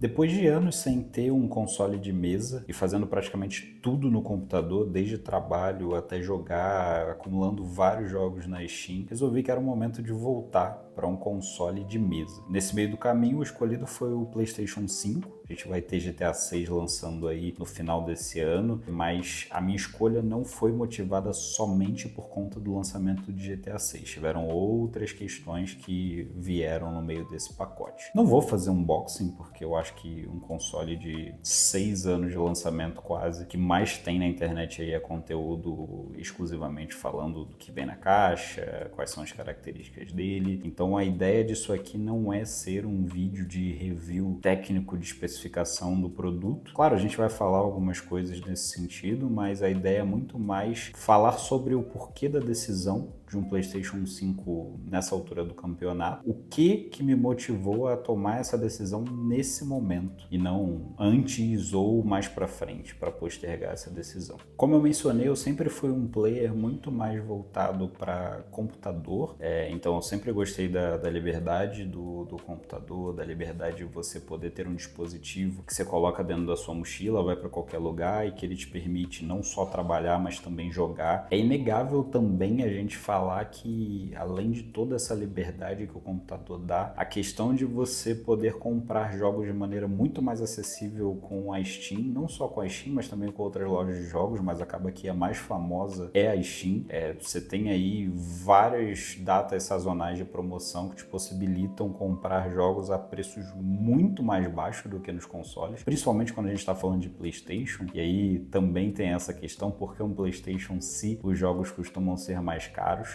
Depois de anos sem ter um console de mesa e fazendo praticamente tudo no computador, desde trabalho até jogar, acumulando vários jogos na Steam, resolvi que era o momento de voltar para um console de mesa. Nesse meio do caminho, o escolhido foi o PlayStation 5. A gente vai ter GTA 6 lançando aí no final desse ano, mas a minha escolha não foi motivada somente por conta do lançamento de GTA 6. Tiveram outras questões que vieram no meio desse pacote. Não vou fazer um unboxing, porque eu acho que um console de 6 anos de lançamento quase, que mais tem na internet aí é conteúdo exclusivamente falando do que vem na caixa, quais são as características dele. Então a ideia disso aqui não é ser um vídeo de review técnico de especificação do produto. Claro, a gente vai falar algumas coisas nesse sentido, mas a ideia é muito mais falar sobre o porquê da decisão de um PlayStation 5 nessa altura do campeonato, o que me motivou a tomar essa decisão nesse momento e não antes ou mais para frente, para postergar essa decisão. Como eu mencionei, eu sempre fui um player muito mais voltado para computador, então eu sempre gostei da liberdade do computador, da liberdade de você poder ter um dispositivo que você coloca dentro da sua mochila, vai para qualquer lugar e que ele te permite não só trabalhar, mas também jogar. É inegável também a gente falar que, além de toda essa liberdade que o computador dá, a questão de você poder comprar jogos de maneira muito mais acessível com a Steam, não só com a Steam, mas também com outras lojas de jogos, mas acaba que a mais famosa é a Steam. Você tem aí várias datas sazonais de promoção que te possibilitam comprar jogos a preços muito mais baixos do que nos consoles, principalmente quando a gente está falando de PlayStation, e aí também tem essa questão, porque um PlayStation, se os jogos costumam ser mais caros.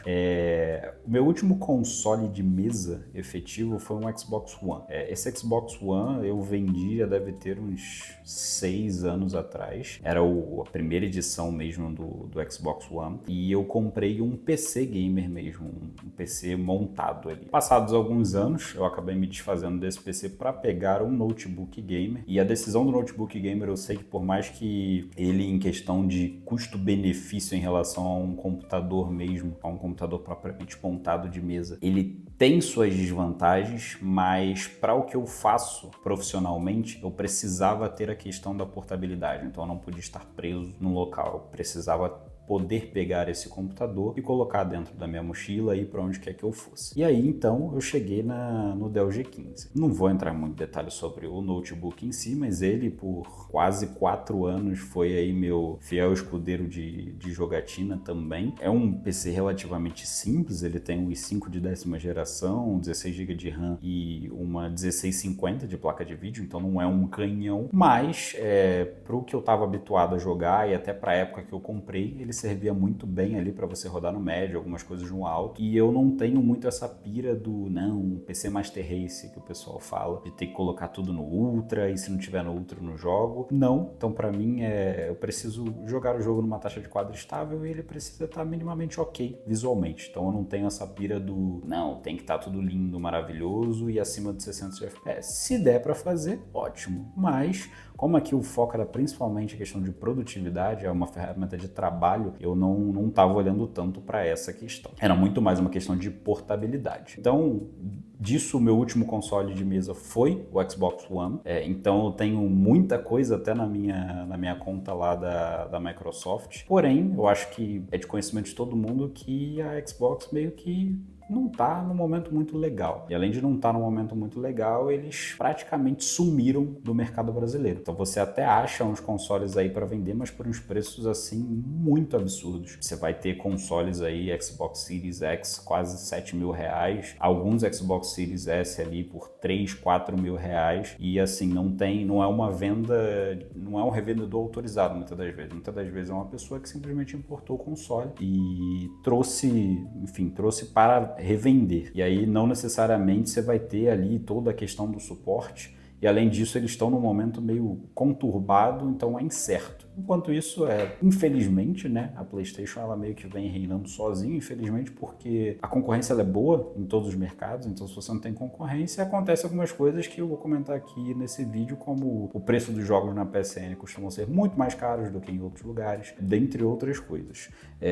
O meu último console de mesa efetivo foi um Xbox One. Esse Xbox One eu vendi, já deve ter uns 6 anos atrás. Era a primeira edição mesmo do Xbox One. E eu comprei um PC gamer mesmo, um PC montado ali. Passados alguns anos, eu acabei me desfazendo desse PC para pegar um notebook gamer. E a decisão do notebook gamer, eu sei que por mais que ele, em questão de custo-benefício em relação a um computador mesmo, a um computador propriamente montado de mesa, ele tem suas desvantagens, mas para o que eu faço profissionalmente, eu precisava ter a questão da portabilidade, então eu não podia estar preso num local, eu precisava poder pegar esse computador e colocar dentro da minha mochila e ir para onde quer que eu fosse. E aí, então, eu cheguei no Dell G15. Não vou entrar em muito detalhe sobre o notebook em si, mas ele, por quase 4 anos, foi aí meu fiel escudeiro de jogatina também. É um PC relativamente simples, ele tem um i5 de 10ª geração, 16 GB de RAM e uma 1650 de placa de vídeo, então não é um canhão, mas para o que eu estava habituado a jogar e até para a época que eu comprei, ele servia muito bem ali para você rodar no médio, algumas coisas no alto. E eu não tenho muito essa pira do, não, PC Master Race que o pessoal fala, de ter que colocar tudo no Ultra e se não tiver no Ultra não jogo. Não, então para mim eu preciso jogar o jogo numa taxa de quadro estável e ele precisa estar minimamente ok visualmente. Então eu não tenho essa pira do, não, tem que estar tudo lindo, maravilhoso e acima de 60 FPS. Se der para fazer, ótimo, mas como aqui o foco era principalmente a questão de produtividade, é uma ferramenta de trabalho, eu não estava olhando tanto para essa questão. Era muito mais uma questão de portabilidade. Então, disso, o meu último console de mesa foi o Xbox One. Então, eu tenho muita coisa até na minha conta lá da Microsoft. Porém, eu acho que é de conhecimento de todo mundo que a Xbox meio que não está num momento muito legal. E além de não estar num momento muito legal, eles praticamente sumiram do mercado brasileiro. Então você até acha uns consoles aí para vender, mas por uns preços assim muito absurdos. Você vai ter consoles aí, Xbox Series X, quase R$7.000, alguns Xbox Series S ali por R$3.000, R$4.000, e assim, não é uma venda, não é um revendedor autorizado muitas das vezes. Muitas das vezes é uma pessoa que simplesmente importou o console e trouxe para revender. E aí não necessariamente você vai ter ali toda a questão do suporte. E além disso, eles estão num momento meio conturbado, então é incerto. Enquanto isso, infelizmente, né, a PlayStation ela meio que vem reinando sozinha, infelizmente, porque a concorrência ela é boa em todos os mercados, então se você não tem concorrência, acontece algumas coisas que eu vou comentar aqui nesse vídeo, como o preço dos jogos na PSN costumam ser muito mais caros do que em outros lugares, dentre outras coisas.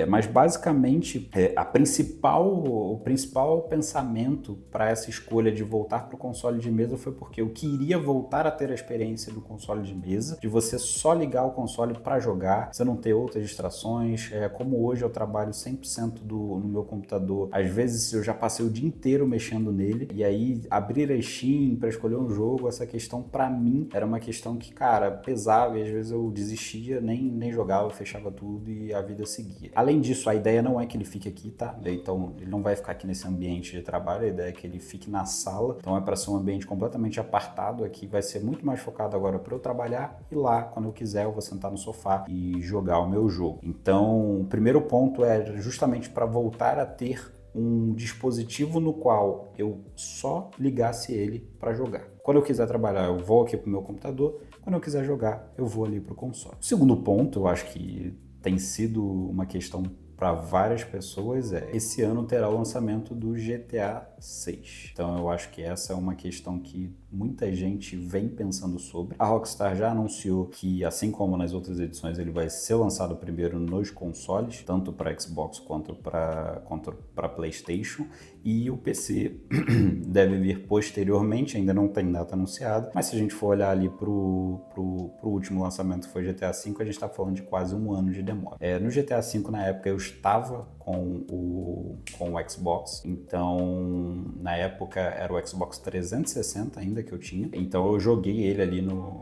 Mas basicamente, o principal pensamento para essa escolha de voltar para o console de mesa foi porque eu queria voltar a ter a experiência do console de mesa, de você só ligar o console para jogar, você não ter outras distrações. Como hoje eu trabalho 100% no meu computador, às vezes eu já passei o dia inteiro mexendo nele, e aí abrir a Steam para escolher um jogo, essa questão para mim era uma questão que, cara, pesava, e às vezes eu desistia, nem jogava, fechava tudo e a vida seguia. Além disso, a ideia não é que ele fique aqui, tá? Então ele não vai ficar aqui nesse ambiente de trabalho, a ideia é que ele fique na sala, então é para ser um ambiente completamente apartado aqui, vai ser muito mais focado agora para eu trabalhar, e lá, quando eu quiser, eu vou sentar no sofá e jogar o meu jogo. Então, o primeiro ponto é justamente para voltar a ter um dispositivo no qual eu só ligasse ele para jogar. Quando eu quiser trabalhar, eu vou aqui para o meu computador. Quando eu quiser jogar, eu vou ali para o console. O segundo ponto, eu acho que tem sido uma questão para várias pessoas, esse ano terá o lançamento do GTA 6. Então eu acho que essa é uma questão que muita gente vem pensando sobre. A Rockstar já anunciou que, assim como nas outras edições, ele vai ser lançado primeiro nos consoles, tanto para Xbox quanto para PlayStation, e o PC deve vir posteriormente, ainda não tem data anunciada, mas se a gente for olhar ali pro último lançamento, que foi GTA V, a gente está falando de quase um ano de demora. No GTA V, na época, eu estava com o Xbox, então na época era o Xbox 360 ainda que eu tinha, então eu joguei ele ali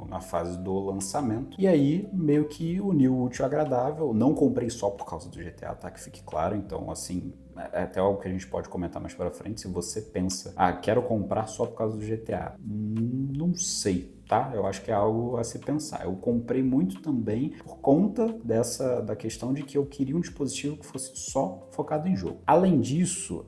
na fase do lançamento, e aí meio que uniu o útil ao agradável. Não comprei só por causa do GTA, tá? Que fique claro. Então, assim, é até algo que a gente pode comentar mais pra frente. Se você pensa, quero comprar só por causa do GTA, não sei, tá? Eu acho que é algo a se pensar. Eu comprei muito também por conta da questão de que eu queria um dispositivo que fosse só focado em jogo. Além disso,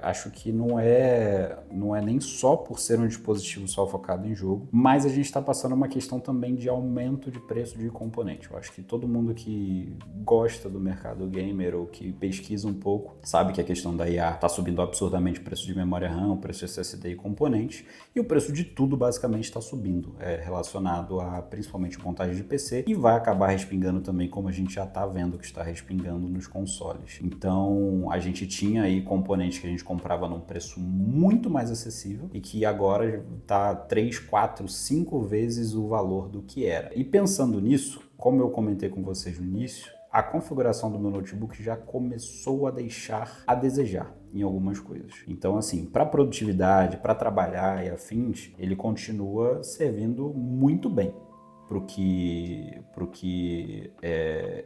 acho que não é nem só por ser um dispositivo só focado em jogo, mas a gente está passando uma questão também de aumento de preço de componente. Eu acho que todo mundo que gosta do mercado gamer ou que pesquisa um pouco sabe que a questão da IA está subindo absurdamente o preço de memória RAM, o preço de SSD e componentes, e o preço de tudo basicamente está subindo, relacionado a principalmente montagem de PC, e vai acabar respingando também, como a gente já está vendo que está respingando nos consoles. Então a gente tinha aí componentes que a gente comprava num preço muito mais acessível e que agora está 3, 4, 5 vezes o valor do que era. E pensando nisso, como eu comentei com vocês no início, a configuração do meu notebook já começou a deixar a desejar em algumas coisas. Então, assim, para produtividade, para trabalhar e afins, ele continua servindo muito bem pro que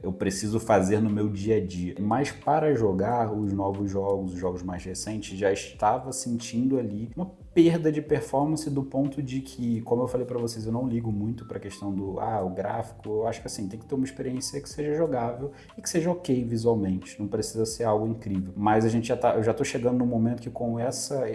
eu preciso fazer no meu dia a dia. Mas para jogar os novos jogos, os jogos mais recentes, já estava sentindo ali uma perda de performance, do ponto de que, como eu falei para vocês, eu não ligo muito para a questão do o gráfico. Eu acho que assim, tem que ter uma experiência que seja jogável e que seja ok visualmente, não precisa ser algo incrível. Mas eu já tô chegando num momento que, com essa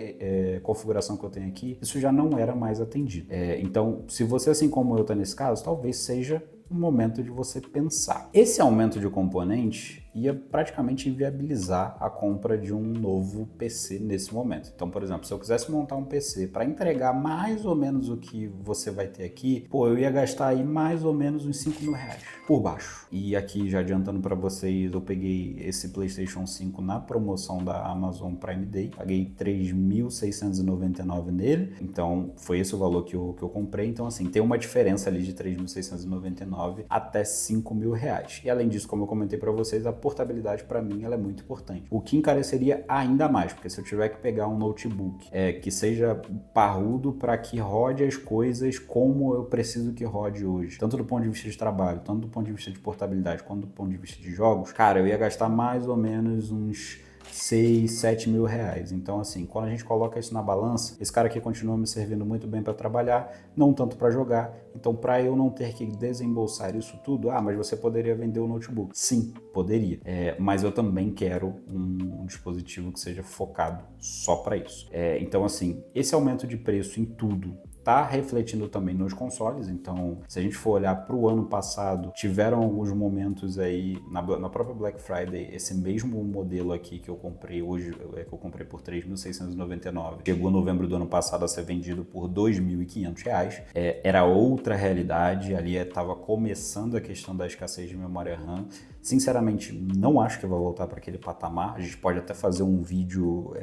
configuração que eu tenho aqui, isso já não era mais atendido. Então, se você, assim como eu, tá nesse caso, talvez seja um momento de você pensar. Esse aumento de componente ia praticamente inviabilizar a compra de um novo PC nesse momento. Então, por exemplo, se eu quisesse montar um PC para entregar mais ou menos o que você vai ter aqui, eu ia gastar aí mais ou menos uns 5 mil reais por baixo. E aqui, já adiantando para vocês, eu peguei esse PlayStation 5 na promoção da Amazon Prime Day, paguei 3.699 nele, então foi esse o valor que eu comprei. Então, assim, tem uma diferença ali de 3.699 até 5 mil reais. E além disso, como eu comentei para vocês, a portabilidade para mim ela é muito importante. O que encareceria ainda mais, porque se eu tiver que pegar um notebook que seja parrudo para que rode as coisas como eu preciso que rode hoje, tanto do ponto de vista de trabalho, tanto do ponto de vista de portabilidade, quanto do ponto de vista de jogos, cara, eu ia gastar mais ou menos uns 6, 7 mil reais. Então, assim, quando a gente coloca isso na balança, esse cara aqui continua me servindo muito bem para trabalhar, não tanto para jogar. Então, para eu não ter que desembolsar isso tudo, mas você poderia vender o notebook. Sim, poderia. Mas eu também quero um dispositivo que seja focado só para isso. Então, assim, esse aumento de preço em tudo está refletindo também nos consoles. Então, se a gente for olhar para o ano passado, tiveram alguns momentos aí, na própria Black Friday, esse mesmo modelo aqui que eu comprei hoje, que eu comprei por 3.699, chegou em novembro do ano passado a ser vendido por 2.500 reais. Era outra realidade, ali estava começando a questão da escassez de memória RAM. Sinceramente, não acho que vai voltar para aquele patamar. A gente pode até fazer um vídeo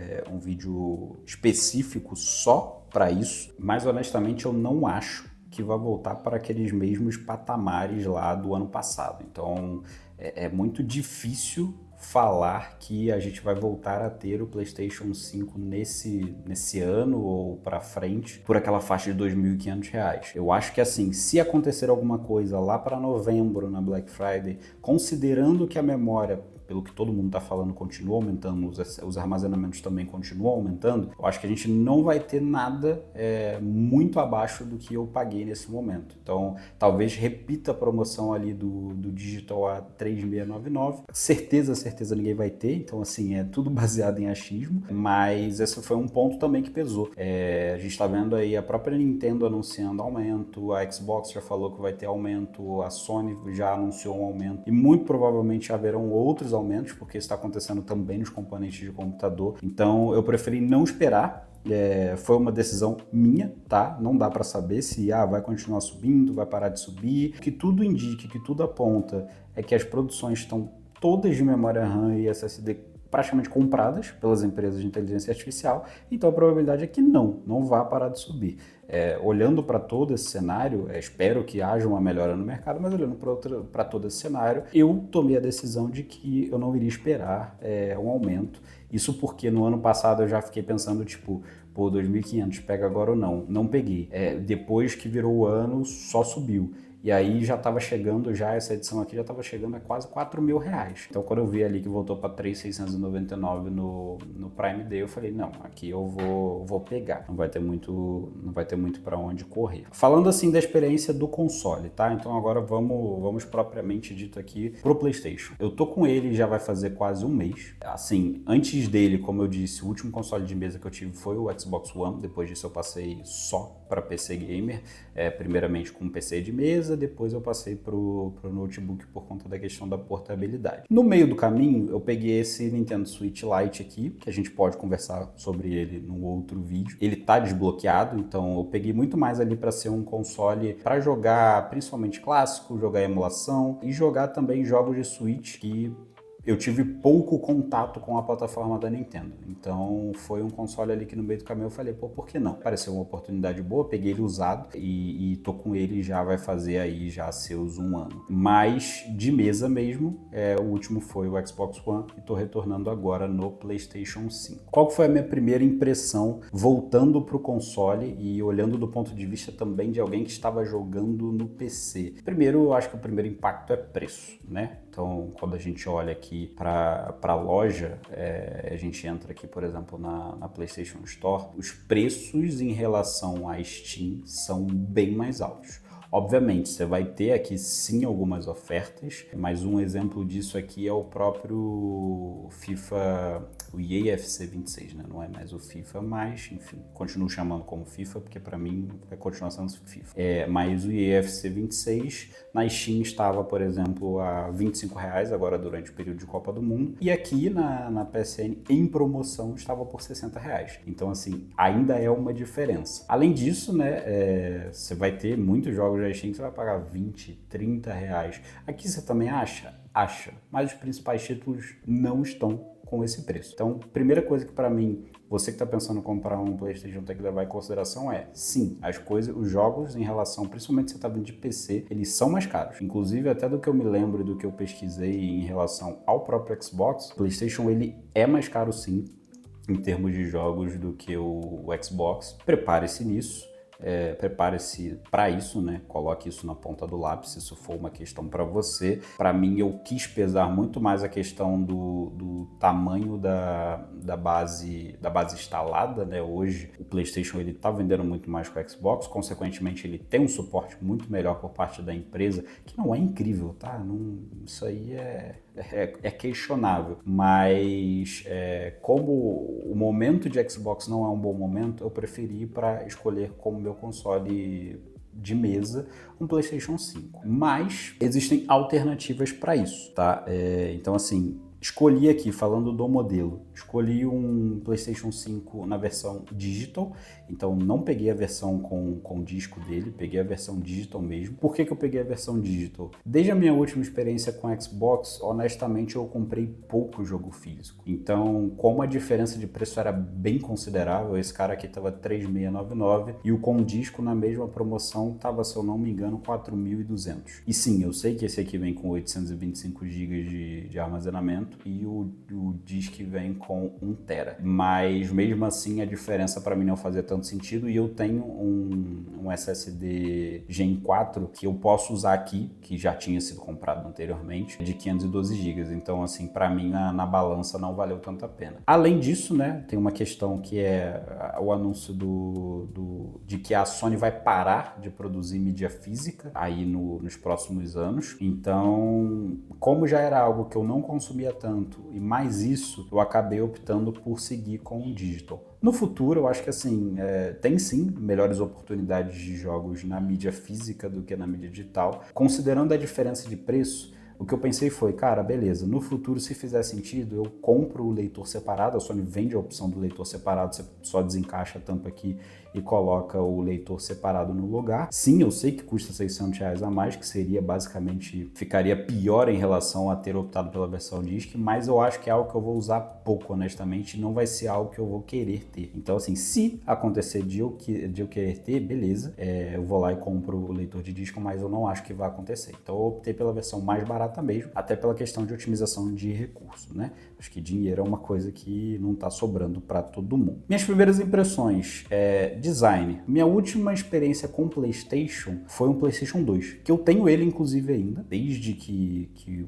específico só para isso, mas honestamente eu não acho que vai voltar para aqueles mesmos patamares lá do ano passado. Então é muito difícil falar que a gente vai voltar a ter o PlayStation 5 nesse ano ou para frente por aquela faixa de R$ 2.500. Eu acho que assim, se acontecer alguma coisa lá para novembro na Black Friday, considerando que a memória, pelo que todo mundo está falando, continua aumentando, os armazenamentos também continuam aumentando, eu acho que a gente não vai ter nada muito abaixo do que eu paguei nesse momento. Então, talvez repita a promoção ali do Digital a 3.699. Certeza ninguém vai ter, então assim, é tudo baseado em achismo, mas esse foi um ponto também que pesou. A gente está vendo aí a própria Nintendo anunciando aumento, a Xbox já falou que vai ter aumento, a Sony já anunciou um aumento, e muito provavelmente haverão outros aumentos, porque isso está acontecendo também nos componentes de computador. Então eu preferi não esperar. Foi uma decisão minha, tá? Não dá para saber se vai continuar subindo, vai parar de subir. O que tudo indica, que tudo aponta é que as produções estão todas de memória RAM e SSD praticamente compradas pelas empresas de inteligência artificial, então a probabilidade é que não vá parar de subir. Olhando para todo esse cenário, espero que haja uma melhora no mercado, mas olhando para todo esse cenário, eu tomei a decisão de que eu não iria esperar um aumento. Isso porque no ano passado eu já fiquei pensando, tipo, pô, 2.500, pega agora ou não? Não peguei. Depois que virou o ano, só subiu. E aí já estava chegando, essa edição aqui já estava chegando a quase R$ 4.000. Então quando eu vi ali que voltou para 3.699 no Prime Day, eu falei, não, aqui eu vou pegar. Não vai ter muito para onde correr. Falando assim da experiência do console, tá? Então agora vamos propriamente dito aqui pro PlayStation. Eu tô com ele, já vai fazer quase um mês. Assim, antes dele, como eu disse, o último console de mesa que eu tive foi o Xbox One. Depois disso eu passei só para PC Gamer, primeiramente com PC de mesa, depois eu passei pro notebook por conta da questão da portabilidade. No meio do caminho, eu peguei esse Nintendo Switch Lite aqui, que a gente pode conversar sobre ele num outro vídeo. Ele tá desbloqueado, então eu peguei muito mais ali para ser um console para jogar, principalmente clássico, jogar emulação e jogar também jogos de Switch que eu tive pouco contato com a plataforma da Nintendo. Então foi um console ali que no meio do caminho eu falei, pô, por que não? Pareceu uma oportunidade boa, peguei ele usado e tô com ele, já vai fazer aí já seus 1 ano. Mas de mesa mesmo, o último foi o Xbox One e tô retornando agora no PlayStation 5. Qual foi a minha primeira impressão voltando pro console e olhando do ponto de vista também de alguém que estava jogando no PC? Primeiro, eu acho que o primeiro impacto é preço, né? Então, quando a gente olha aqui para a loja, a gente entra aqui, por exemplo, na PlayStation Store, os preços em relação à Steam são bem mais altos. Obviamente, você vai ter aqui sim algumas ofertas, mas um exemplo disso aqui é o próprio FIFA, o EA FC 26, né? Não é mais o FIFA, mas, enfim, continuo chamando como FIFA, porque para mim vai continuar sendo FIFA. Mas o EA FC 26 na Steam estava, por exemplo, a R$25, agora durante o período de Copa do Mundo, e aqui na PSN, em promoção, estava por R$60. Então, assim, ainda é uma diferença. Além disso, né, você vai ter muitos jogos da Steam que você vai pagar R$20, R$30. Aqui você também acha? Acha. Mas os principais títulos não estão com esse preço. Então, primeira coisa que para mim, você que está pensando em comprar um PlayStation tem que levar em consideração sim, os jogos em relação, principalmente se você está vindo de PC, eles são mais caros. Inclusive, até do que eu me lembro e do que eu pesquisei em relação ao próprio Xbox, o PlayStation ele é mais caro sim, em termos de jogos do que o Xbox. Prepare-se nisso. Prepare-se para isso, né? Coloque isso na ponta do lápis, se isso for uma questão para você. Para mim, eu quis pesar muito mais a questão do tamanho da base instalada, né? Hoje, o PlayStation ele está vendendo muito mais que o Xbox, consequentemente, ele tem um suporte muito melhor por parte da empresa, que não é incrível, tá? Isso aí é questionável, mas como o momento de Xbox não é um bom momento, eu preferi para escolher como meu console de mesa um PlayStation 5. Mas existem alternativas para isso, tá? Então assim, Escolhi aqui, falando do modelo, escolhi um PlayStation 5 na versão digital, então não peguei a versão com disco dele, peguei a versão digital mesmo. Por que eu peguei a versão digital? Desde a minha última experiência com Xbox, honestamente eu comprei pouco jogo físico. Então, como a diferença de preço era bem considerável, esse cara aqui estava 3.699 e o com disco na mesma promoção estava, se eu não me engano, 4.200. E sim, eu sei que esse aqui vem com 825 GB de armazenamento e o disc vem com 1 TB. Mas mesmo assim a diferença para mim não fazia tanto sentido e eu tenho um SSD Gen 4 que eu posso usar aqui, que já tinha sido comprado anteriormente, de 512 GB. Então assim, para mim na balança não valeu tanto a pena. Além disso, né, tem uma questão que é o anúncio de que a Sony vai parar de produzir mídia física aí nos próximos anos. Então, como já era algo que eu não consumia tanto e mais isso, eu acabei optando por seguir com o digital. No futuro, eu acho que assim, tem sim melhores oportunidades de jogos na mídia física do que na mídia digital. Considerando a diferença de preço, o que eu pensei foi, cara, beleza, no futuro, se fizer sentido, eu compro o leitor separado, a Sony vende a opção do leitor separado, você só desencaixa a tampa aqui e coloca o leitor separado no lugar. Sim, eu sei que custa R$600 a mais, que seria basicamente, ficaria pior em relação a ter optado pela versão disc, mas eu acho que é algo que eu vou usar pouco, honestamente, não vai ser algo que eu vou querer ter. Então, assim, se acontecer de eu querer ter, beleza, eu vou lá e compro o leitor de disco, mas eu não acho que vai acontecer. Então, eu optei pela versão mais barata mesmo, até pela questão de otimização de recurso, né? Acho que dinheiro é uma coisa que não tá sobrando para todo mundo. Minhas primeiras impressões, design. Minha última experiência com PlayStation foi um PlayStation 2, que eu tenho ele inclusive ainda, desde de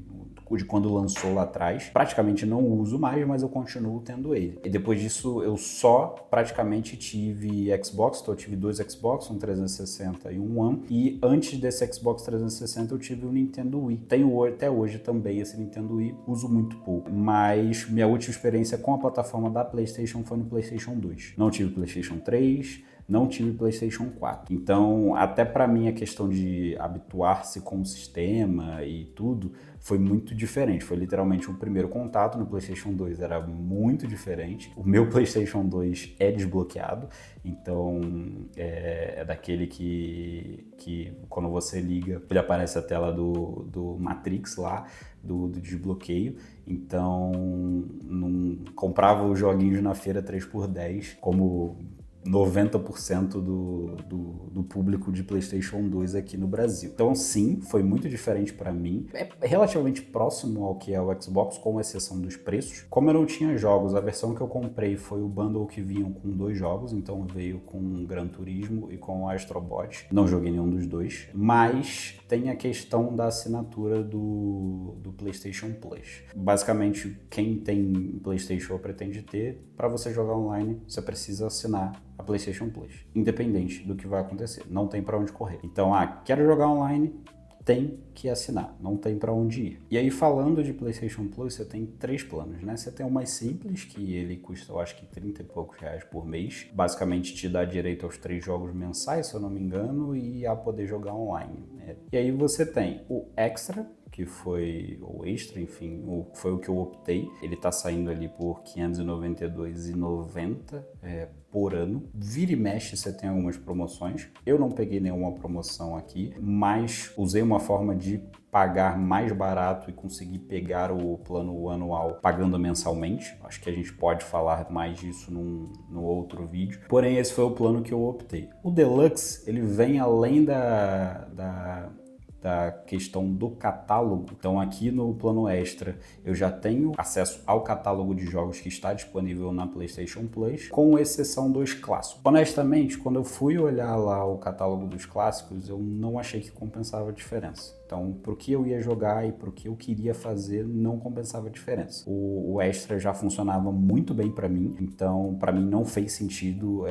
quando lançou lá atrás. Praticamente não uso mais, mas eu continuo tendo ele. E depois disso eu só praticamente tive Xbox, então eu tive 2 Xbox, um 360 e um One, e antes desse Xbox 360 eu tive o Nintendo Wii. Tenho até hoje também esse Nintendo Wii, uso muito pouco, mas minha última experiência com a plataforma da PlayStation foi no PlayStation 2. Não tive PlayStation 3, não tive PlayStation 4. Então, até para mim, a questão de habituar-se com o sistema e tudo foi muito diferente. Foi literalmente um primeiro contato. No PlayStation 2 era muito diferente. O meu PlayStation 2 é desbloqueado, então é daquele que quando você liga, ele aparece a tela do Matrix lá, do desbloqueio. Então, não comprava os joguinhos na feira 3x10, como 90% do público de PlayStation 2 aqui no Brasil. Então, sim, foi muito diferente para mim. É relativamente próximo ao que é o Xbox, com exceção dos preços. Como eu não tinha jogos, a versão que eu comprei foi o bundle que vinham com 2 jogos, então veio com Gran Turismo e com Astro Bot. Não joguei nenhum dos dois, mas tem a questão da assinatura do PlayStation Plus. Basicamente, quem tem PlayStation ou pretende ter, para você jogar online, você precisa assinar a PlayStation Plus, independente do que vai acontecer. Não tem para onde correr. Então, quero jogar online, tem que assinar, não tem para onde ir. E aí, falando de PlayStation Plus, você tem 3 planos, né? Você tem o mais simples, que ele custa, eu acho que 30 e poucos reais por mês. Basicamente, te dá direito aos 3 jogos mensais, se eu não me engano, e a poder jogar online, né? E aí você tem o Extra, que foi o extra, enfim, foi o que eu optei. Ele tá saindo ali por R$ 592,90 por ano. Vira e mexe, você tem algumas promoções. Eu não peguei nenhuma promoção aqui, mas usei uma forma de pagar mais barato e conseguir pegar o plano anual pagando mensalmente. Acho que a gente pode falar mais disso no outro vídeo. Porém, esse foi o plano que eu optei. O Deluxe, ele vem além da questão do catálogo. Então aqui no plano extra eu já tenho acesso ao catálogo de jogos que está disponível na PlayStation Plus, com exceção dos clássicos. Honestamente, quando eu fui olhar lá o catálogo dos clássicos, eu não achei que compensava a diferença. Então, pro que eu ia jogar e pro que eu queria fazer, não compensava a diferença. O extra já funcionava muito bem para mim, então para mim não fez sentido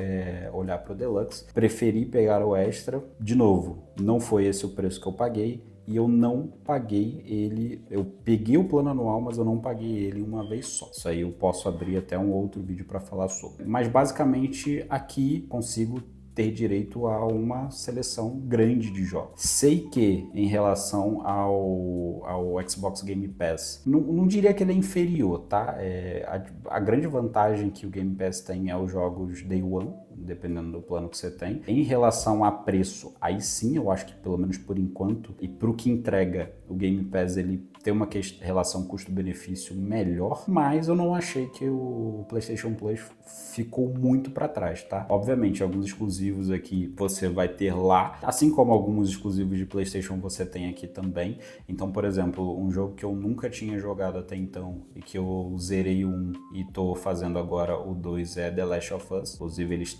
olhar pro Deluxe. Preferi pegar o extra. De novo, não foi esse o preço que eu paguei. E eu não paguei ele, eu peguei o plano anual, mas eu não paguei ele uma vez só. Isso aí eu posso abrir até um outro vídeo para falar sobre. Mas basicamente aqui consigo ter direito a uma seleção grande de jogos. Sei que em relação ao Xbox Game Pass, não diria que ele é inferior, tá? A grande vantagem que o Game Pass tem é os jogos Day One, dependendo do plano que você tem. Em relação a preço, aí sim, eu acho que pelo menos por enquanto, e pro que entrega o Game Pass, ele tem uma relação custo-benefício melhor, mas eu não achei que o PlayStation Plus ficou muito para trás, tá? Obviamente, alguns exclusivos aqui você vai ter lá, assim como alguns exclusivos de PlayStation você tem aqui também. Então, por exemplo, um jogo que eu nunca tinha jogado até então e que eu zerei um e tô fazendo agora o 2 é The Last of Us. Inclusive, eles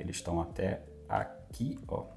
estão até aqui, ó.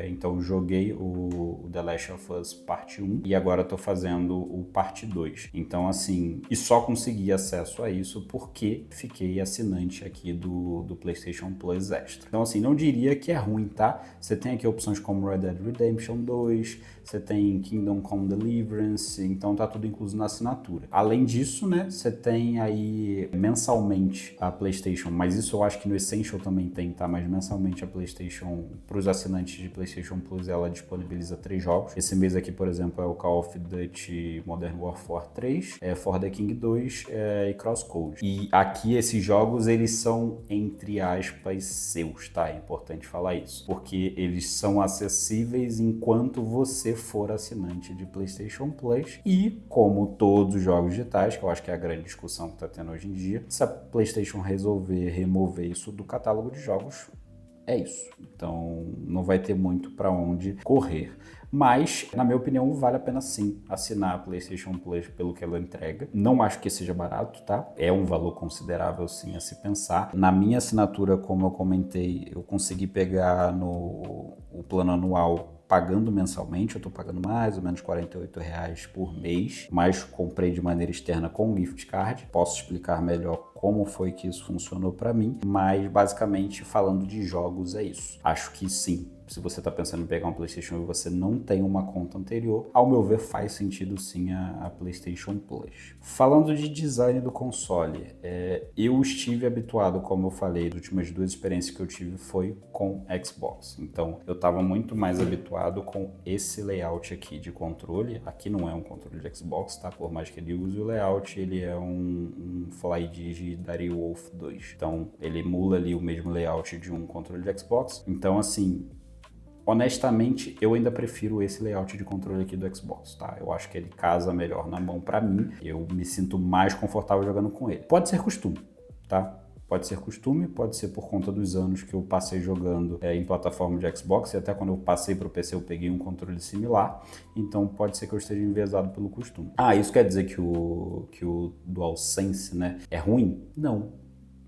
Então joguei o The Last of Us parte 1 e agora tô fazendo o parte 2. Então assim, e só consegui acesso a isso porque fiquei assinante aqui do PlayStation Plus Extra. Então assim, não diria que é ruim, tá? Você tem aqui opções como Red Dead Redemption 2, você tem Kingdom Come Deliverance, então tá tudo incluso na assinatura. Além disso, né, você tem aí mensalmente a PlayStation, mas isso eu acho que no Essential também tem, tá? Mas mensalmente a PlayStation, pros assinantes de PlayStation Plus, ela disponibiliza 3 jogos. Esse mês aqui, por exemplo, é o Call of Duty Modern Warfare 3, For the King 2 e Crosscode. E aqui esses jogos, eles são, entre aspas, seus, tá? É importante falar isso. Porque eles são acessíveis enquanto você for assinante de PlayStation Plus. E, como todos os jogos digitais, que eu acho que é a grande discussão que tá tendo hoje em dia, se a PlayStation resolver remover isso do catálogo de jogos, é isso. Então, não vai ter muito para onde correr. Mas, na minha opinião, vale a pena sim assinar a PlayStation Plus pelo que ela entrega. Não acho que seja barato, tá? É um valor considerável sim a se pensar. Na minha assinatura, como eu comentei, eu consegui pegar o plano anual pagando mensalmente, eu tô pagando mais ou menos R$48 por mês, mas comprei de maneira externa com gift card. Posso explicar melhor como foi que isso funcionou para mim, mas basicamente falando de jogos é isso. Acho que sim. Se você está pensando em pegar um PlayStation e você não tem uma conta anterior, ao meu ver faz sentido sim a PlayStation Plus. Falando de design do console, eu estive habituado, como eu falei, as últimas 2 experiências que eu tive foi com Xbox. Então eu estava muito mais habituado com esse layout aqui de controle. Aqui não é um controle de Xbox, tá? Por mais que ele use o layout, ele é um FlyDigi Wolf 2. Então ele emula ali o mesmo layout de um controle de Xbox. Então assim, honestamente, eu ainda prefiro esse layout de controle aqui do Xbox, tá? Eu acho que ele casa melhor na mão pra mim, eu me sinto mais confortável jogando com ele. Pode ser costume, tá? Pode ser costume, pode ser por conta dos anos que eu passei jogando em plataforma de Xbox, e até quando eu passei para o PC eu peguei um controle similar, então pode ser que eu esteja enviesado pelo costume. Isso quer dizer que o DualSense, né, é ruim?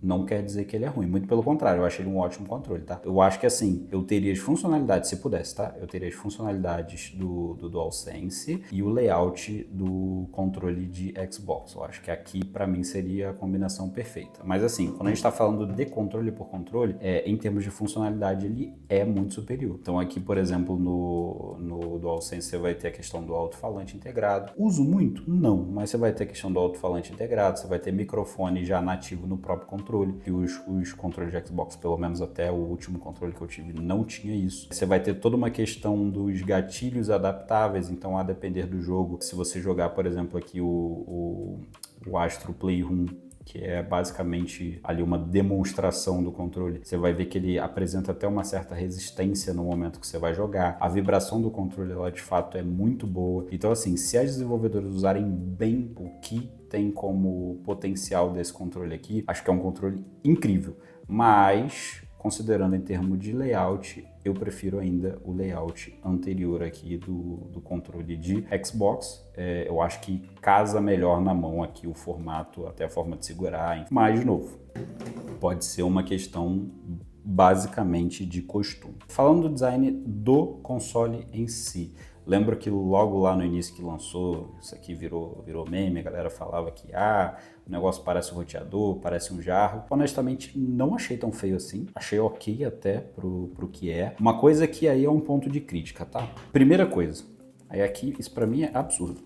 Não quer dizer que ele é ruim, muito pelo contrário, eu acho ele um ótimo controle, tá? Eu acho que assim, eu teria as funcionalidades, se pudesse, tá? Eu teria as funcionalidades do DualSense e o layout do controle de Xbox. Eu acho que aqui, pra mim, seria a combinação perfeita. Mas assim, quando a gente tá falando de controle por controle, em termos de funcionalidade, ele é muito superior. Então aqui, por exemplo, no DualSense, você vai ter a questão do alto-falante integrado. Uso muito? Não, mas você vai ter a questão do alto-falante integrado, você vai ter microfone já nativo no próprio controle, que os controles de Xbox, pelo menos até o último controle que eu tive, não tinha isso. Você vai ter toda uma questão dos gatilhos adaptáveis, então a depender do jogo, se você jogar, por exemplo, aqui o Astro Playroom, que é basicamente ali uma demonstração do controle, você vai ver que ele apresenta até uma certa resistência no momento que você vai jogar. A vibração do controle, ela de fato é muito boa. Então assim, se as desenvolvedoras usarem bem o que tem como potencial desse controle aqui, acho que é um controle incrível. Mas, considerando em termos de layout, eu prefiro ainda o layout anterior aqui do controle de Xbox. Eu acho que casa melhor na mão aqui o formato, até a forma de segurar. Mas, de novo, pode ser uma questão basicamente de costume. Falando do design do console em si, lembro que logo lá no início que lançou, isso aqui virou meme, a galera falava que o negócio parece um roteador, parece um jarro. Honestamente, não achei tão feio assim. Achei ok até pro que é. Uma coisa que aí é um ponto de crítica, tá? Primeira coisa, aí aqui, isso pra mim é absurdo.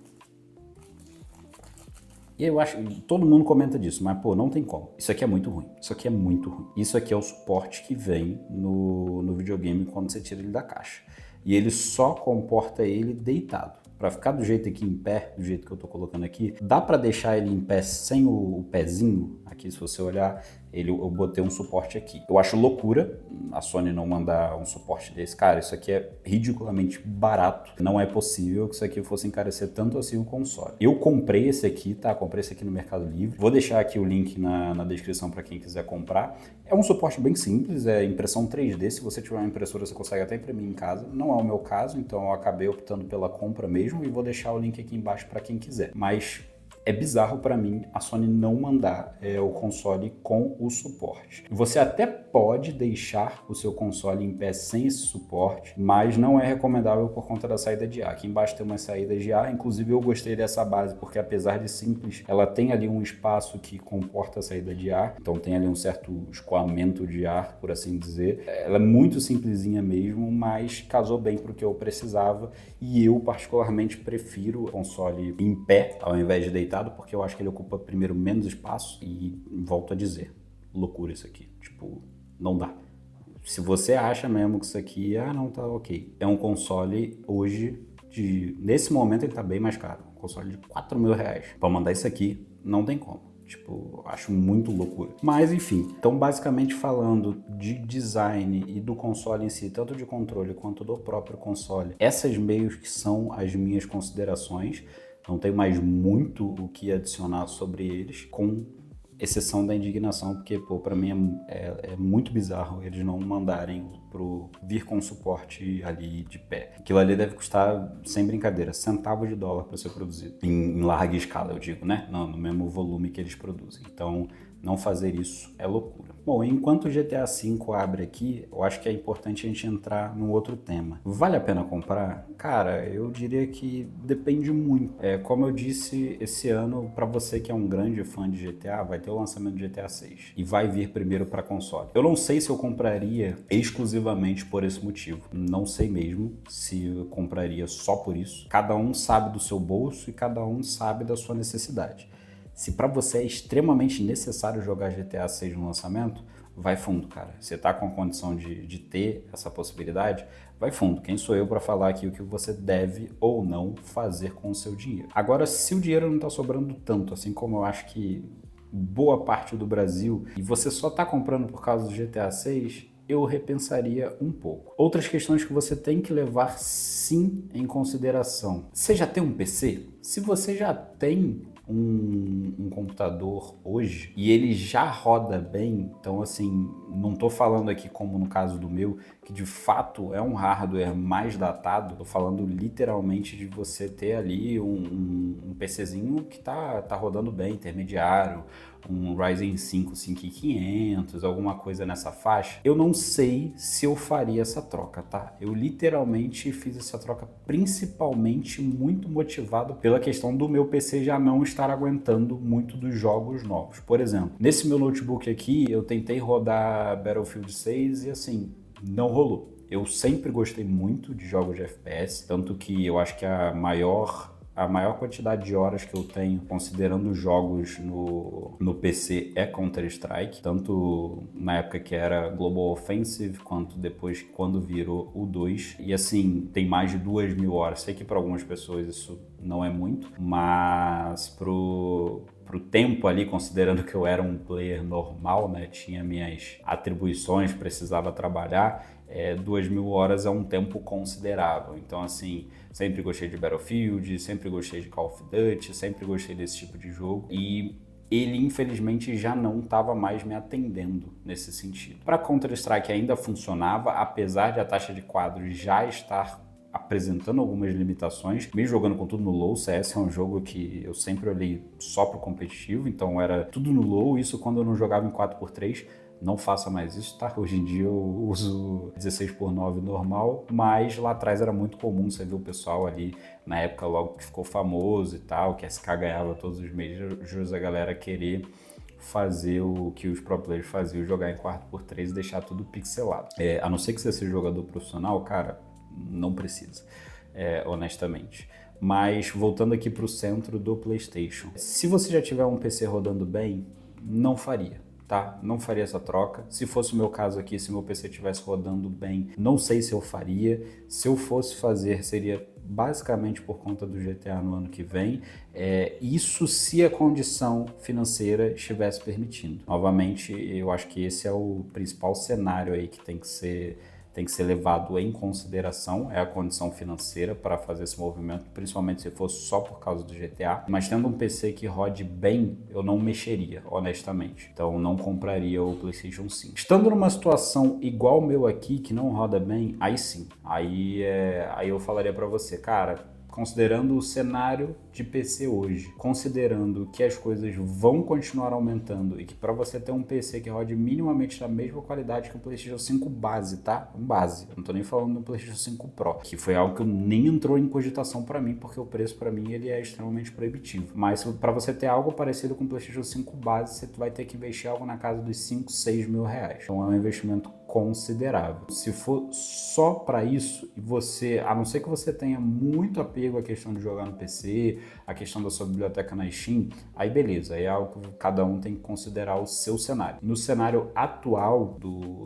E eu acho, todo mundo comenta disso, mas pô, não tem como. Isso aqui é muito ruim. Isso aqui é muito ruim. Isso aqui é o suporte que vem no videogame quando você tira ele da caixa. E ele só comporta ele deitado. Para ficar do jeito aqui em pé, do jeito que eu tô colocando aqui, dá para deixar ele em pé sem o pezinho. Aqui, se você olhar, eu botei um suporte aqui. Eu acho loucura a Sony não mandar um suporte desse. Cara, isso aqui é ridiculamente barato. Não é possível que isso aqui fosse encarecer tanto assim o console. Eu comprei esse aqui, tá? Comprei esse aqui no Mercado Livre. Vou deixar aqui o link na descrição para quem quiser comprar. É um suporte bem simples, é impressão 3D. Se você tiver uma impressora, você consegue até imprimir em casa. Não é o meu caso, então eu acabei optando pela compra mesmo e vou deixar o link aqui embaixo para quem quiser. Mas é bizarro para mim a Sony não mandar o console com o suporte. Você até pode deixar o seu console em pé sem esse suporte, mas não é recomendável por conta da saída de ar. Aqui embaixo tem umas saídas de ar, inclusive eu gostei dessa base porque apesar de simples, ela tem ali um espaço que comporta a saída de ar, então tem ali um certo escoamento de ar, por assim dizer. Ela é muito simplesinha mesmo, mas casou bem para o que eu precisava e eu particularmente prefiro o console em pé ao invés de deitar, porque eu acho que ele ocupa primeiro menos espaço e volto a dizer, loucura isso aqui, tipo, não dá. Se você acha mesmo que isso aqui, não, tá ok. É um console hoje, nesse momento ele tá bem mais caro, um console de R$4.000. Pra mandar isso aqui, não tem como. Tipo, acho muito loucura. Mas enfim, então basicamente falando de design e do console em si, tanto de controle quanto do próprio console, essas meios que são as minhas considerações. Não tenho mais muito o que adicionar sobre eles, com exceção da indignação, porque, pô, pra mim é muito bizarro eles não mandarem vir com suporte ali de pé. Aquilo ali deve custar, sem brincadeira, centavos de dólar para ser produzido. Em larga escala, eu digo, né? Não, no mesmo volume que eles produzem. Então, não fazer isso é loucura. Bom, enquanto o GTA V abre aqui, eu acho que é importante a gente entrar num outro tema. Vale a pena comprar? Cara, eu diria que depende muito. Como eu disse, esse ano, para você que é um grande fã de GTA, vai ter o lançamento de GTA 6 e vai vir primeiro para console. Eu não sei se eu compraria exclusivamente por esse motivo. Não sei mesmo se eu compraria só por isso. Cada um sabe do seu bolso e cada um sabe da sua necessidade. Se para você é extremamente necessário jogar GTA 6 no lançamento, vai fundo, cara. Você tá com a condição de ter essa possibilidade, vai fundo. Quem sou eu para falar aqui o que você deve ou não fazer com o seu dinheiro? Agora, se o dinheiro não tá sobrando tanto, assim como eu acho que boa parte do Brasil, e você só tá comprando por causa do GTA 6, eu repensaria um pouco. Outras questões que você tem que levar sim em consideração. Você já tem um PC? Se você já tem um computador hoje e ele já roda bem, então assim, não tô falando aqui como no caso do meu, que de fato é um hardware mais datado, tô falando literalmente de você ter ali um PCzinho que tá rodando bem, intermediário, um Ryzen 5 5500, alguma coisa nessa faixa. Eu não sei se eu faria essa troca, tá? Eu literalmente fiz essa troca principalmente muito motivado pela questão do meu PC já não estar aguentando muito dos jogos novos. Por exemplo, nesse meu notebook aqui, eu tentei rodar Battlefield 6 e assim, não rolou. Eu sempre gostei muito de jogos de FPS, tanto que eu acho que a maior quantidade de horas que eu tenho, considerando jogos no PC, é Counter-Strike, tanto na época que era Global Offensive, quanto depois quando virou o 2. E assim, tem mais de 2.000 horas. Sei que para algumas pessoas isso não é muito, mas pro tempo ali, considerando que eu era um player normal, né, tinha minhas atribuições, precisava trabalhar, 2.000 horas é um tempo considerável. Então, assim, sempre gostei de Battlefield, sempre gostei de Call of Duty, sempre gostei desse tipo de jogo. E ele, infelizmente, já não estava mais me atendendo nesse sentido. Para Counter-Strike ainda funcionava, apesar de a taxa de quadros já estar apresentando algumas limitações, mesmo jogando com tudo no low. CS é um jogo que eu sempre olhei só pro competitivo, então era tudo no low, isso quando eu não jogava em 4x3. Não faça mais isso, tá? Hoje em dia eu uso 16:9 normal, mas lá atrás era muito comum você ver o pessoal ali, na época logo que ficou famoso e tal, que a SK ganhava todos os Majors, a galera querer fazer o que os pro players faziam, jogar em 4x3 e deixar tudo pixelado. A não ser que você seja jogador profissional, cara, não precisa. honestamente. Mas voltando aqui para o centro do PlayStation, se você já tiver um PC rodando bem, não faria. Tá? Não faria essa troca. Se fosse o meu caso aqui, se meu PC estivesse rodando bem, não sei se eu faria. Se eu fosse fazer, seria basicamente por conta do GTA no ano que vem. Isso se a condição financeira estivesse permitindo. Novamente, eu acho que esse é o principal cenário aí que tem que ser levado em consideração, é a condição financeira para fazer esse movimento, principalmente se fosse só por causa do GTA. Mas tendo um PC que rode bem, eu não mexeria, honestamente. Então não compraria o PlayStation 5. Estando numa situação igual o meu aqui, que não roda bem, aí sim. Aí eu falaria para você, cara, considerando o cenário de PC hoje, considerando que as coisas vão continuar aumentando e que para você ter um PC que rode minimamente da mesma qualidade que o PlayStation 5 base, tá? Um base. Eu não tô nem falando do PlayStation 5 Pro, que foi algo que nem entrou em cogitação para mim, porque o preço para mim ele é extremamente proibitivo. Mas para você ter algo parecido com o PlayStation 5 base, você vai ter que investir algo na casa dos 5, 6 mil reais. Então é um investimento considerável. Se for só para isso, e você, a não ser que você tenha muito apego à questão de jogar no PC, a questão da sua biblioteca na Steam, aí beleza, aí é algo que cada um tem que considerar o seu cenário. No cenário atual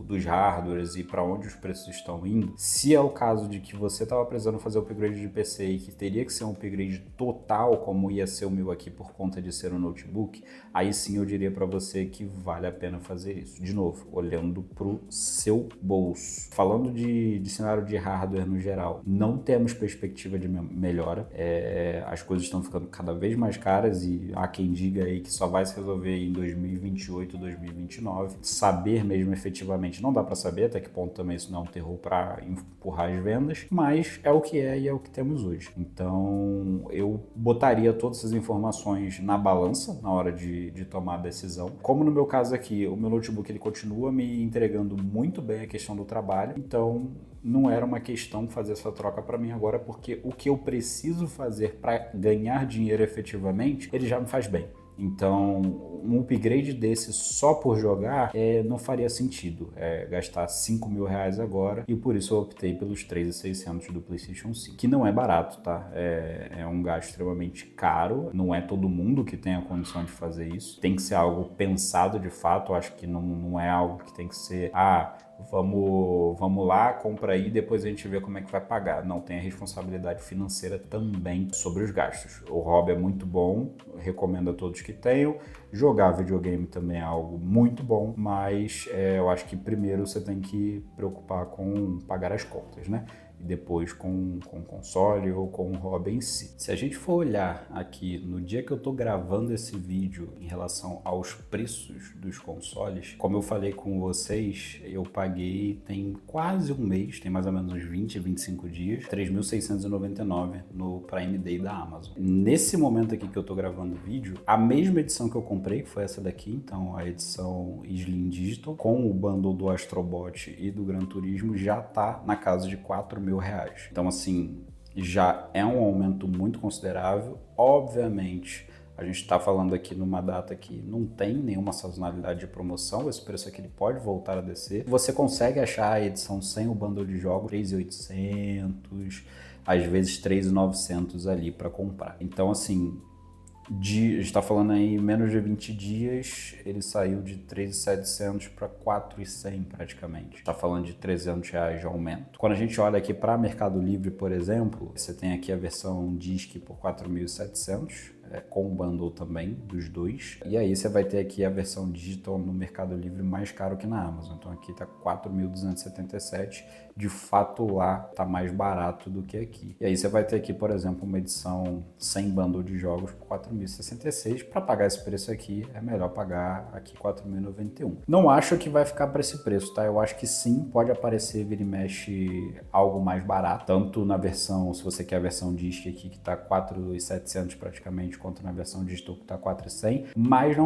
dos hardwares e para onde os preços estão indo, se é o caso de que você estava precisando fazer o upgrade de PC e que teria que ser um upgrade total, como ia ser o meu aqui por conta de ser um notebook, aí sim eu diria para você que vale a pena fazer isso. De novo, olhando pro seu bolso. Falando de cenário de hardware no geral, não temos perspectiva de melhora. As coisas estão ficando cada vez mais caras e há quem diga aí que só vai se resolver em 2028, 2029. Saber mesmo efetivamente, não dá para saber até que ponto também isso não é um terror para empurrar as vendas, mas é o que é e é o que temos hoje. Então eu botaria todas essas informações na balança na hora de tomar a decisão. Como no meu caso aqui, o meu notebook ele continua me entregando muito bem a questão do trabalho, então não era uma questão fazer essa troca para mim agora, porque o que eu preciso fazer para ganhar dinheiro efetivamente, ele já me faz bem. Então, um upgrade desse só por jogar não faria sentido. Gastar 5 mil reais agora, e por isso eu optei pelos 3.600 do PlayStation 5, que não é barato, tá? É um gasto extremamente caro, não é todo mundo que tem a condição de fazer isso. Tem que ser algo pensado de fato, eu acho que não é algo que tem que ser, vamos lá, compra aí, depois a gente vê como é que vai pagar. Não, tem a responsabilidade financeira também sobre os gastos. O hobby é muito bom, recomendo a todos que tenham. Jogar videogame também é algo muito bom, mas eu acho que primeiro você tem que preocupar com pagar as contas, né? E depois com o console ou com o hobby em si. Se a gente for olhar aqui no dia que eu tô gravando esse vídeo em relação aos preços dos consoles, como eu falei com vocês, eu paguei tem quase um mês, tem mais ou menos uns 20, 25 dias, 3.699 no Prime Day da Amazon. Nesse momento aqui que eu tô gravando o vídeo, a mesma edição que eu comprei, que foi essa daqui, então a edição Slim Digital, com o bundle do Astrobot e do Gran Turismo, já tá na casa de 4 mil reais. Então, assim, já é um aumento muito considerável. Obviamente, a gente está falando aqui numa data que não tem nenhuma sazonalidade de promoção, esse preço aqui ele pode voltar a descer. Você consegue achar a edição sem o bundle de jogos, 3.800, às vezes 3.900 ali para comprar. Então, assim, a gente está falando aí menos de 20 dias, ele saiu de 3.700 para 4.100 praticamente. Está falando de 300 reais de aumento. Quando a gente olha aqui para Mercado Livre, por exemplo, você tem aqui a versão Disc por 4.700, com o bundle também dos dois. E aí você vai ter aqui a versão digital no Mercado Livre mais caro que na Amazon. Então aqui tá 4.277. De fato lá tá mais barato do que aqui. E aí você vai ter aqui, por exemplo, uma edição sem bundle de jogos por 4.066. Para pagar esse preço aqui, é melhor pagar aqui 4.091. Não acho que vai ficar para esse preço, tá? Eu acho que sim, pode aparecer, vira e mexe, algo mais barato. Tanto na versão, se você quer a versão Disc aqui, que tá 4.700 praticamente, frente quanto na versão digital que está 4.100, mas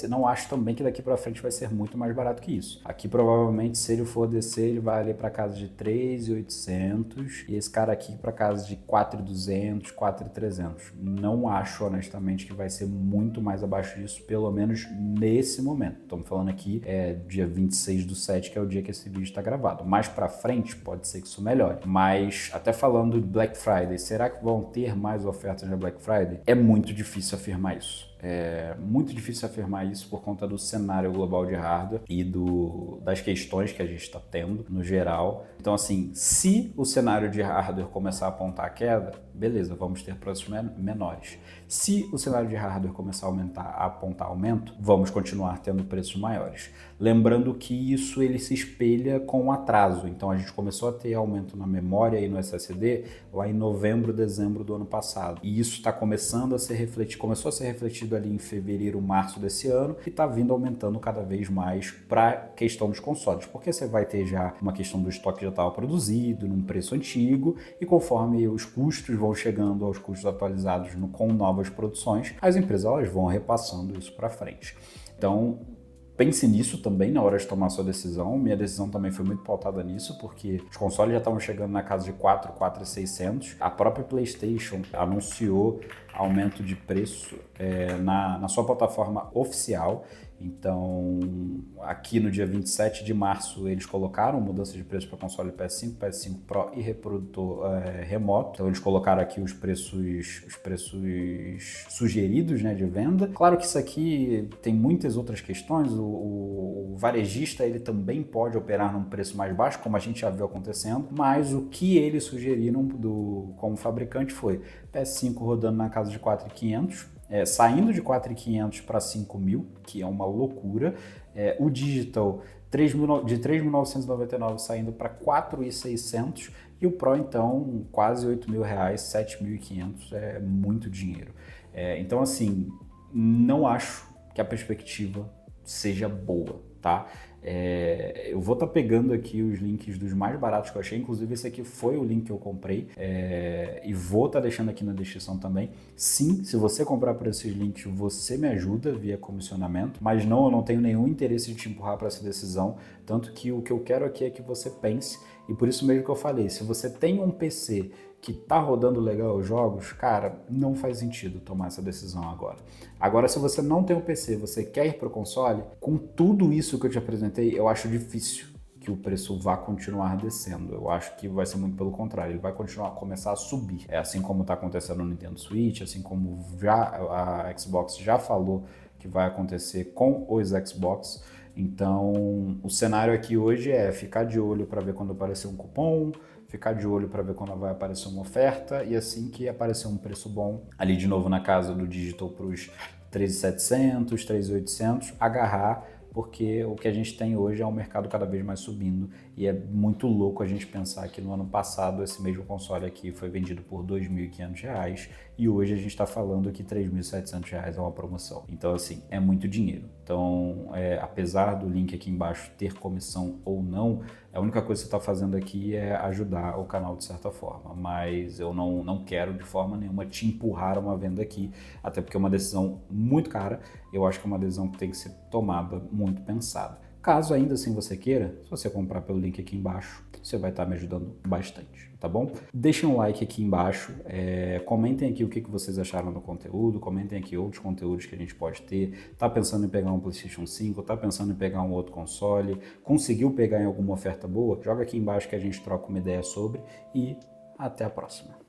não acho também que daqui para frente vai ser muito mais barato que isso. Aqui provavelmente, se ele for descer, ele vai ali para casa de 3.800 e esse cara aqui para casa de 4.200, 4.300. Não acho honestamente que vai ser muito mais abaixo disso, pelo menos nesse momento. Estamos falando aqui dia 26/7, que é o dia que esse vídeo está gravado. Mais para frente pode ser que isso melhore, mas até falando de Black Friday, será que vão ter mais ofertas na Black Friday? É muito difícil afirmar isso. É muito difícil afirmar isso por conta do cenário global de hardware e das questões que a gente está tendo no geral. Então, assim, se o cenário de hardware começar a apontar a queda, beleza, vamos ter preços menores. Se o cenário de hardware começar a apontar aumento, vamos continuar tendo preços maiores. Lembrando que isso ele se espelha com um atraso. Então, a gente começou a ter aumento na memória e no SSD lá em novembro, dezembro do ano passado. E isso está começando a ser refletido, começou a ser refletido ali em fevereiro, março desse ano e está vindo aumentando cada vez mais para a questão dos consoles, porque você vai ter já uma questão do estoque que já estava produzido num preço antigo e conforme os custos vão chegando aos custos atualizados com novas produções, as empresas elas vão repassando isso para frente. Então, pense nisso também na hora de tomar sua decisão. Minha decisão também foi muito pautada nisso, porque os consoles já estavam chegando na casa de 4.600. A própria PlayStation anunciou aumento de preço na sua plataforma oficial. Então, aqui no dia 27 de março, eles colocaram mudança de preço para console PS5, PS5 Pro e reprodutor remoto. Então, eles colocaram aqui os preços sugeridos, né, de venda. Claro que isso aqui tem muitas outras questões. O varejista ele também pode operar num preço mais baixo, como a gente já viu acontecendo, mas o que eles sugeriram como fabricante foi PS5 rodando na casa de 4.500, saindo de 4.500 para 5.000, que é uma loucura. O digital de 3.999 saindo para 4.600 e o Pro então quase R$8.000, 7.500, é muito dinheiro. Então assim, não acho que a perspectiva seja boa, tá? Eu vou estar pegando aqui os links dos mais baratos que eu achei, inclusive esse aqui foi o link que eu comprei, e vou estar deixando aqui na descrição também. Sim, se você comprar por esses links, você me ajuda via comissionamento, mas não, eu não tenho nenhum interesse de te empurrar para essa decisão, tanto que o que eu quero aqui é que você pense, e por isso mesmo que eu falei, se você tem um PC que tá rodando legal os jogos, cara, não faz sentido tomar essa decisão agora. Agora, se você não tem um PC, você quer ir para o console, com tudo isso que eu te apresentei, eu acho difícil que o preço vá continuar descendo. Eu acho que vai ser muito pelo contrário, ele vai começar a subir. É assim como está acontecendo no Nintendo Switch, assim como a Xbox já falou que vai acontecer com os Xbox. Então, o cenário aqui hoje é ficar de olho para ver quando aparecer um cupom, ficar de olho para ver quando vai aparecer uma oferta e assim que aparecer um preço bom, ali de novo na casa do digital para os 3.700, 3.800, agarrar, porque o que a gente tem hoje é um mercado cada vez mais subindo e é muito louco a gente pensar que no ano passado esse mesmo console aqui foi vendido por R$2.500 e hoje a gente está falando que R$3.700 é uma promoção. Então assim, é muito dinheiro. Então, apesar do link aqui embaixo ter comissão ou não, a única coisa que você está fazendo aqui é ajudar o canal de certa forma, mas eu não quero de forma nenhuma te empurrar uma venda aqui, até porque é uma decisão muito cara, eu acho que é uma decisão que tem que ser tomada muito pensada. Caso ainda assim você queira, se você comprar pelo link aqui embaixo, você vai estar me ajudando bastante, tá bom? Deixem um like aqui embaixo, comentem aqui o que vocês acharam do conteúdo, comentem aqui outros conteúdos que a gente pode ter. Tá pensando em pegar um PlayStation 5, tá pensando em pegar um outro console, conseguiu pegar em alguma oferta boa? Joga aqui embaixo que a gente troca uma ideia sobre e até a próxima.